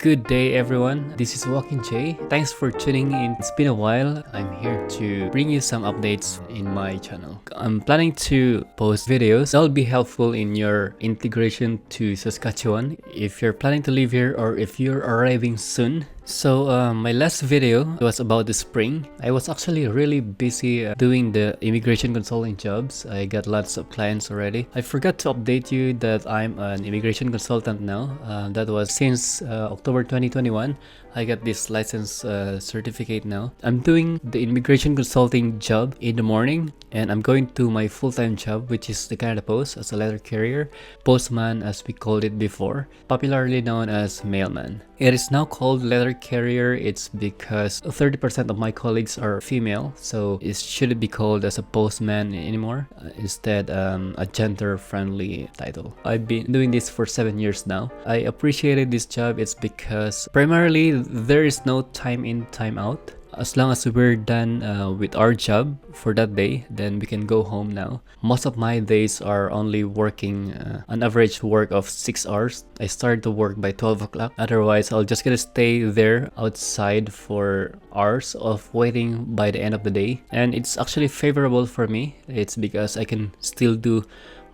Good day everyone, this is WalkingJ. Thanks for tuning in. It's been a while. I'm here to bring you some updates in my channel. I'm planning to post videos that'll be helpful in your integration to Saskatchewan if you're planning to live here or if you're arriving soon. So my last video was about the spring. I was actually really busy doing the immigration consulting jobs. I got lots of clients already. I forgot to update you that I'm an immigration consultant now. That was since October 2021. I got this license certificate now. I'm doing the immigration consulting job in the morning, and I'm going to my full-time job, which is the Canada Post as a letter carrier, postman as we called it before, popularly known as mailman. It is now called letter carrier. It's because 30% of my colleagues are female, so it shouldn't be called as a postman anymore. Instead, a gender-friendly title. I've been doing this for 7 years now. I appreciated this job. It's because primarily there is no time in, time out. As long as we're done with our job for that day, then we can go home now. Most of my days are only working an average work of 6 hours. I start to work by 12 o'clock. Otherwise, I'll just gonna stay there outside for hours of waiting by the end of the day. And it's actually favorable for me. It's because I can still do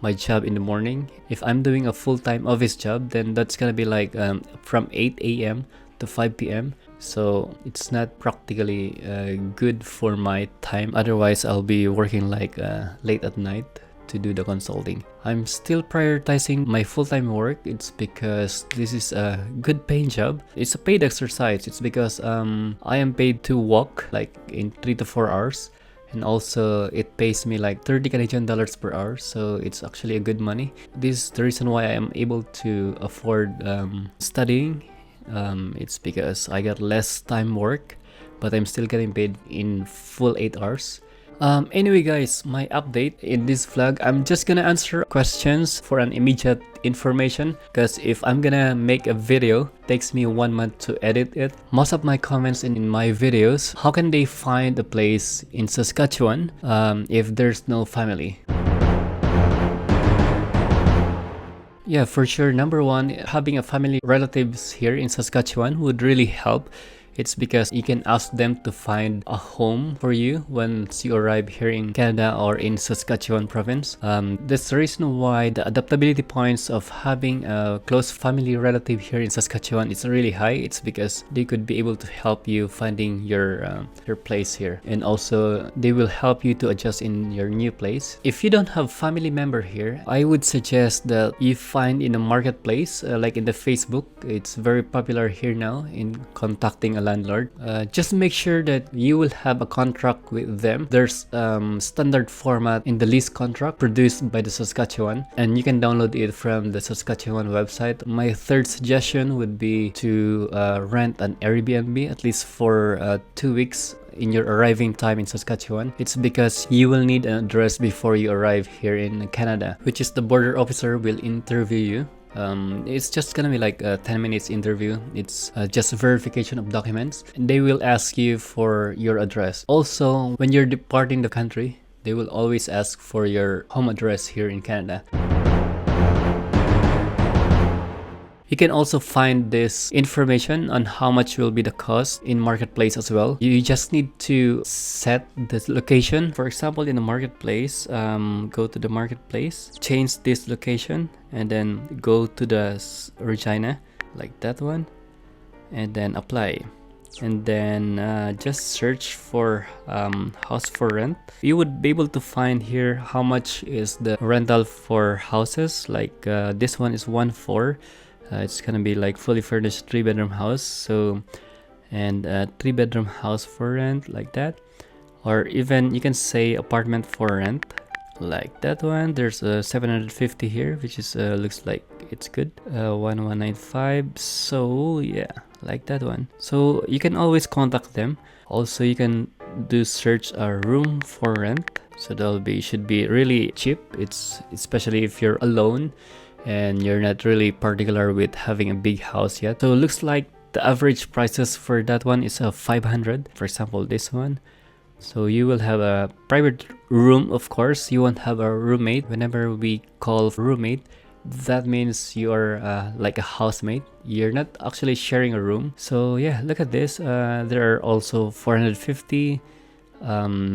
my job in the morning. If I'm doing a full-time office job, then that's gonna be like from 8 a.m. to 5 p.m. So it's not practically good for my time. Otherwise, I'll be working like late at night to do the consulting. I'm still prioritizing my full-time work. It's because this is a good paying job. It's a paid exercise. It's because I am paid to walk like in 3 to 4 hours. And also it pays me like 30 Canadian dollars per hour, so it's actually a good money. This is the reason why I am able to afford studying. It's because I got less time work, but I'm still getting paid in full 8 hours. Anyway guys, my update in this vlog, I'm just gonna answer questions for an immediate information, because if I'm gonna make a video, it takes me 1 month to edit it. Most of my comments in my videos, how can they find a place in Saskatchewan if there's no family? Yeah, for sure. Number one, having a family relatives here in Saskatchewan would really help. It's because you can ask them to find a home for you once you arrive here in Canada or in Saskatchewan province. That's the reason why the adaptability points of having a close family relative here in Saskatchewan is really high. It's because they could be able to help you finding your place here, and also they will help you to adjust in your new place. If you don't have family member here, I would suggest that you find in a marketplace like in the Facebook. It's very popular here now in contacting a landlord. Just make sure that you will have a contract with them. There's standard format in the lease contract produced by the Saskatchewan, and you can download it from the Saskatchewan website. My third suggestion would be to rent an Airbnb at least for 2 weeks in your arriving time in Saskatchewan. It's because you will need an address before you arrive here in Canada, which is the border officer will interview you. It's just gonna be like a 10 minutes interview. It's just a verification of documents, and they will ask you for your address. Also, when you're departing the country, they will always ask for your home address here in Canada. You can also find this information on how much will be the cost in marketplace as well. You just need to set the location. For example, in the marketplace, go to the marketplace, change this location, and then go to the Regina, like that one, and then apply. And then just search for house for rent. You would be able to find here how much is the rental for houses. Like this one is 1.4. It's gonna be like fully furnished 3-bedroom house. So, and 3-bedroom house for rent, like that. Or even you can say apartment for rent, like that one. There's a 750 here, which is looks like it's good. 1195. So yeah, like that one. So you can always contact them. Also, you can do search a room for rent. So should be really cheap. It's especially if you're alone and you're not really particular with having a big house yet. So it looks like the average prices for that one is 500. For example, this one. So you will have a private room, of course. You won't have a roommate. Whenever we call roommate, that means you're like a housemate. You're not actually sharing a room. So yeah, look at this. There are also 450.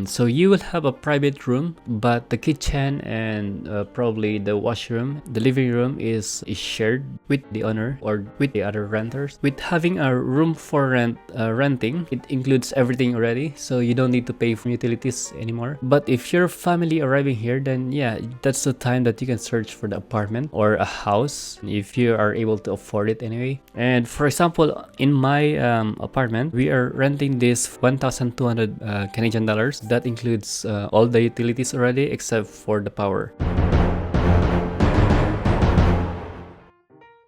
So you will have a private room, but the kitchen and probably the washroom, the living room is shared with the owner or with the other renters. With having a room for renting, it includes everything already, so you don't need to pay for utilities anymore. But if you're family arriving here, then yeah, that's the time that you can search for the apartment or a house if you are able to afford it anyway. And for example, in my apartment, we are renting this 1,200 Canadian dollars. That includes all the utilities already except for the power.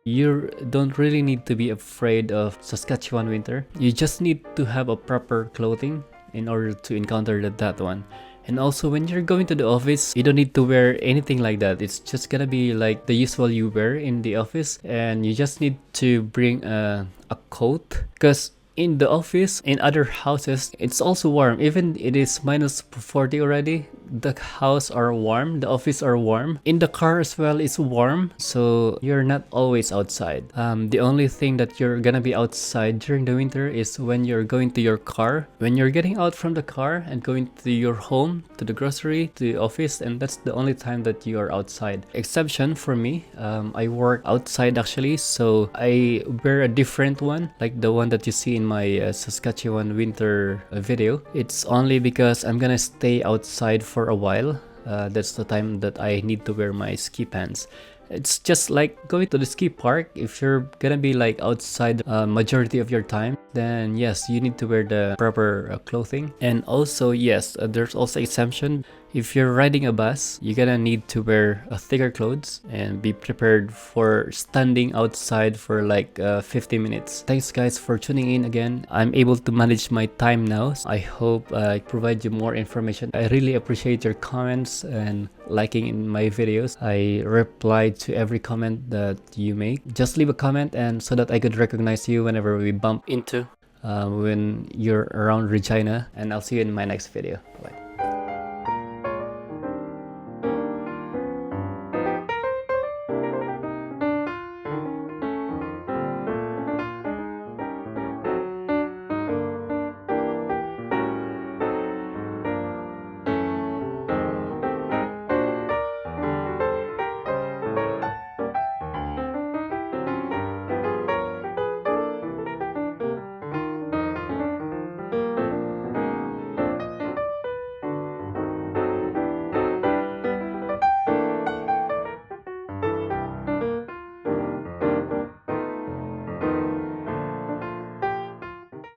You don't really need to be afraid of Saskatchewan winter. You just need to have a proper clothing in order to encounter that one. And also when you're going to the office, you don't need to wear anything like that. It's just gonna be like the usual you wear in the office, and you just need to bring a coat, because in the office, in other houses, it's also warm. Even it is minus 40 already, the house are warm, the office are warm. In the car as well, it's warm, so you're not always outside. The only thing that you're gonna be outside during the winter is when you're going to your car. When you're getting out from the car and going to your home, to the grocery, to the office, and that's the only time that you are outside. Exception for me, I work outside actually, so I wear a different one, like the one that you see in my Saskatchewan winter video. It's only because I'm gonna stay outside for a while. That's the time that I need to wear my ski pants. It's just like going to the ski park. If you're gonna be like outside majority of your time, then yes, you need to wear the proper clothing. And also yes, there's also exemption. If you're riding a bus, you're gonna need to wear thicker clothes and be prepared for standing outside for like 50 minutes. Thanks guys for tuning in again. I'm able to manage my time now. I hope I provide you more information. I really appreciate your comments and liking in my videos. I reply to every comment that you make. Just leave a comment and so that I could recognize you whenever we bump into when you're around Regina, and I'll see you in my next video. Bye.